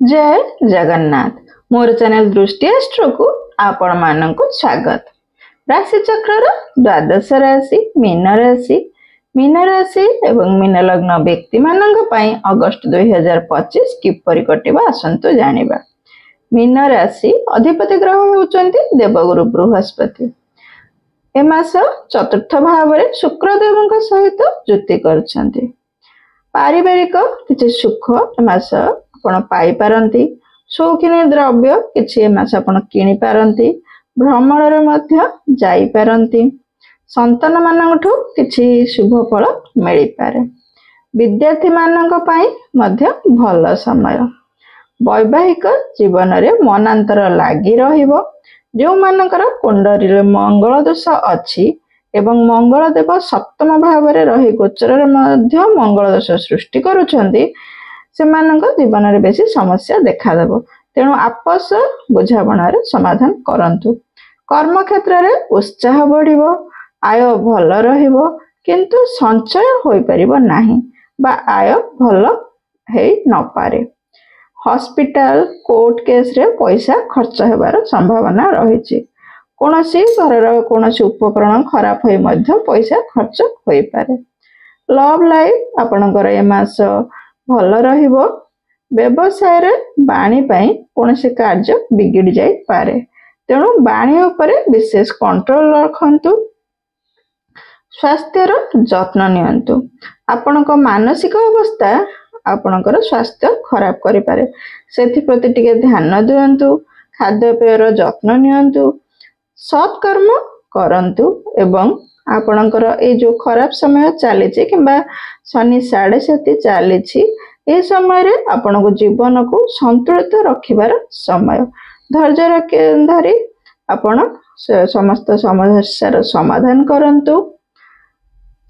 जय जगन्नाथ। मोर चैनल दृष्टि एस्ट्रो को आपण मानक स्वागत। राशि चक्र द्वादश राशि मीन राशि। मीन राशि एवं मीन लग्न व्यक्ति मानक पई अगस्त 2025 किपरि कटिबा आसंतु जानिबा। मीन राशि अधिपति ग्रह होउचंती देवगुरु बृहस्पति। ए मास चतुर्थ भाव रे शुक्र देवଙ୍କ सहित जुति करछंती। पारिवारिक किछि सुख ए मास आपण पाई पारंती। शौकीन द्रव्य किछि ए मास आपण किनि पारंती। भ्रमण रे मध्य जाई पारंती। संतान मानकठु किछि शुभ फल मिलि पारे। विद्यार्थी मानक पई मध्य भल समय। वैवाहिक जीवन रे मनांतर लागि रहिबो। जो मानकर कुंडली रे मंगल दोष अछि एवं मंगल देव सप्तम भाव रे रही गोचर रे मध्य मंगल दोष सृष्टि करूछंती से मानक जीवन रे बेसी समस्या देखा देबो। तेणु आपस बुझाबणा रे समाधान करंतु। कर्म क्षेत्र रे उत्साह बढ़िबो। आय भल रहिबो किंतु संचय होई परिबो नाही बा आय भल हेई न पारे। हॉस्पिटल कोर्ट केस रे पैसा खर्च हेबार संभावना रहिछि। कोनोसी घरर कोनोसी उपकरण खराब होई मध्य पैसा खर्च होई पारे। लव लाइफ आपनकर ए मास भल रहिबो। व्यवसाय रे बाणी पई कोनोसी कार्य बिगिड़ जाई पारे। तेणु बाणी उपरे विशेष कंट्रोल रखंतु। स्वास्थ्य रो जत्न नियंतु। आपनक मानसिक अवस्था आपनकर स्वास्थ्य खराब करि पारे। सेथि प्रति टिके ध्यान दियंतु। खाद्य पेय रो जत्न नियंतु। सत्कर्म करंतु एवं आपनकर ए जो खराब समय चलीछि किबा शनि 7.5 चलीछि ए समय रे आपनको जीवन को संतुलित रखिबार समय। धैर्य धरी आपण समस्त समस्यार समाधान करंतु।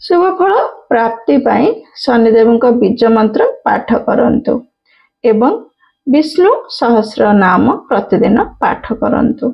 शुभ फल प्राप्ति पाई शनिदेवଙ୍କ बीज मंत्र पाठ करंतु एवं विष्णु सहस्र नाम प्रतिदिन पाठ करंतु।